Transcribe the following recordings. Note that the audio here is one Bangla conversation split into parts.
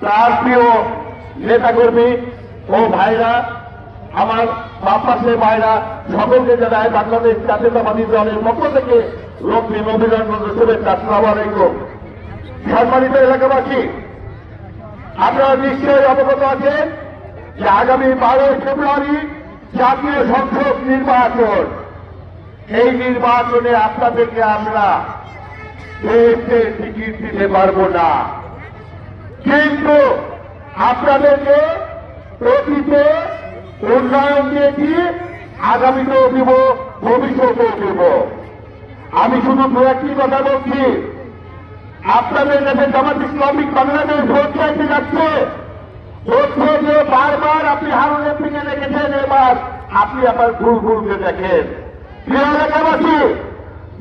তার প্রিয় নেতাকর্মী ও ভাইরা, আমার বাপাসে ভাইরা, সকলকে জানায় বাংলাদেশ জাতীয়তাবাদী দলের পক্ষ থেকে রক্তিম অভিনন্দন শুভেচ্ছা। আসসালামু আলাইকুম। সম্মানিত এলাকাবাসী, আপনারা নিশ্চয়ই অবগত আছেন যে আগামী 12 ফেব্রুয়ারি জাতীয় সংসদ নির্বাচন। এই নির্বাচনে আপনাদেরকে আমরা টিকিট দিতে পারবো না, কিন্তু আপনাদেরকে অতীতে উন্নয়ন দিয়েছি, আগামীতেও দিব, ভবিষ্যতেও দিব। আমি শুধু দু একটি কথা বলছি। আপনাদের কাছে জামাত ইসলামিক বাংলাদেশ ভোট চাইতে যাচ্ছে, হচ্ছে যে বারবার আপনি হারুন এমপিকে দেখেছেন, এবার আপনি আবার ভুল ভুলকে দেখেন। প্রিয় এলাকাবাসী,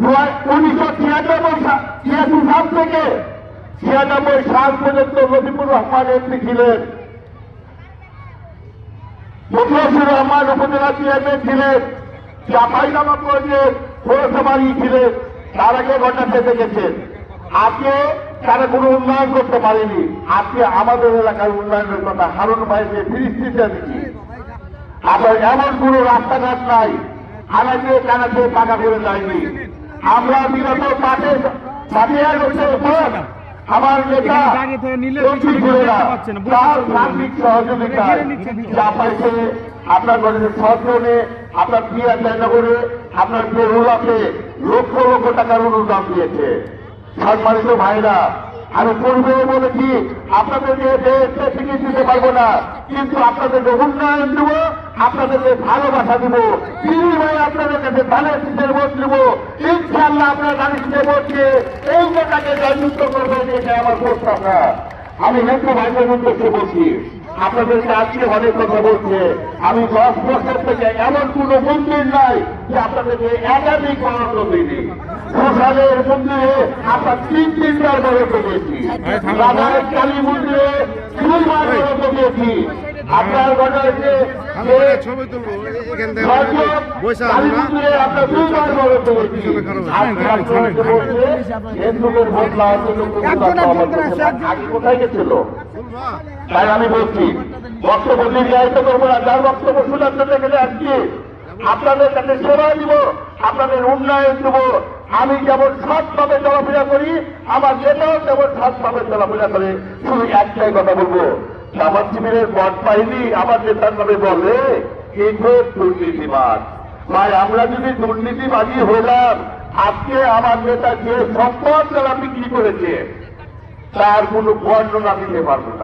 1996 সাল থেকে 96 সাল পর্যন্ত রফিকুর রহমান এমপি ছিলেন, মুখলেসুর রহমান উপজেলা চেয়ারম্যান ছিলেন, চাঁপাইনবাবগঞ্জের পৌরসভারই ছিলেন। তার আগে ঘটনাতে দেখেছেন আজকে তারা কোনো উন্নয়ন করতে পারেনি। আজকে আমাদের এলাকার উন্নয়নের কথা হারুন ভাইকে ফিরিস্তিটা দিচ্ছি। আপনার এমন কোনো রাস্তাঘাট নাই আনাকে কানাকে পাকা করে যায়নি। আমরা বিগত 5 বছর পর আমার নেতা তার সার্বিক সহযোগিতা যা পাইছে, আপনার সহজনে, আপনার নগরে, আপনার বেরুলাতে লক্ষ লক্ষ টাকার অনুদান দিয়েছে। সম্মানিত ভাইরা, আমি পূর্বে বলেছি আপনাদেরকে টিকিট দিতে পারবো না, কিন্তু আপনাদেরকে উন্নয়ন দেব, আপনাদেরকে ভালোবাসা দিব, ভাই আপনাদের কাছে ধানের শীতের ভোট দেব। ইনশাআল্লাহ আপনার ধানের শীতের ভোট দিয়ে এই নেতাকে জয়যুক্ত করবেন, এটা আমার প্রস্তাবনা। আমি নেতা ভাইদের উদ্দেশ্যে বলছি, আপনাদেরকে আজকে অনেক কথা বলছে। আমি 10 বছর থেকে এমন কোন মন্দির নাই যে আপনাদেরকে একাধিক বরাদ্দ দিইনি। ঘোষালের মন্দিরে আমরা 3-3বার বরাদ্দ দিয়েছি, রাধার কালী মন্দিরে 2বার বরাদ্দ দিয়েছি। আপনার ঘটনাকে কালী মন্দিরে আমরা 2বার বরাদ্দ দিয়েছি। আগে কোথায় গেছিল? তাই আমি বলছি, বক্তব্য দীর্ঘায়িত করবো না। যার বক্তব্য শোনার জন্য গেলে আজকে আপনাদের কাছে সেবা দিব, আপনাদের উন্নয়ন দেব। আমি যেমন সৎভাবে চলাফেরা করি, আমার নেতাও যেমন সৎভাবে চলাফেরা করে। শুধু একটাই কথা বলবো, জামাত শিবিরের ভোট পাইনি আমার নেতার নামে বলে কিন্তু দুর্নীতিবাদ। ভাই, আমরা যদি দুর্নীতিবাদী হলাম, আজকে আমার নেতা যে সম্পদ তারা বিক্রি করেছে তার কোনো বর্ণনা দিতে পারবো না।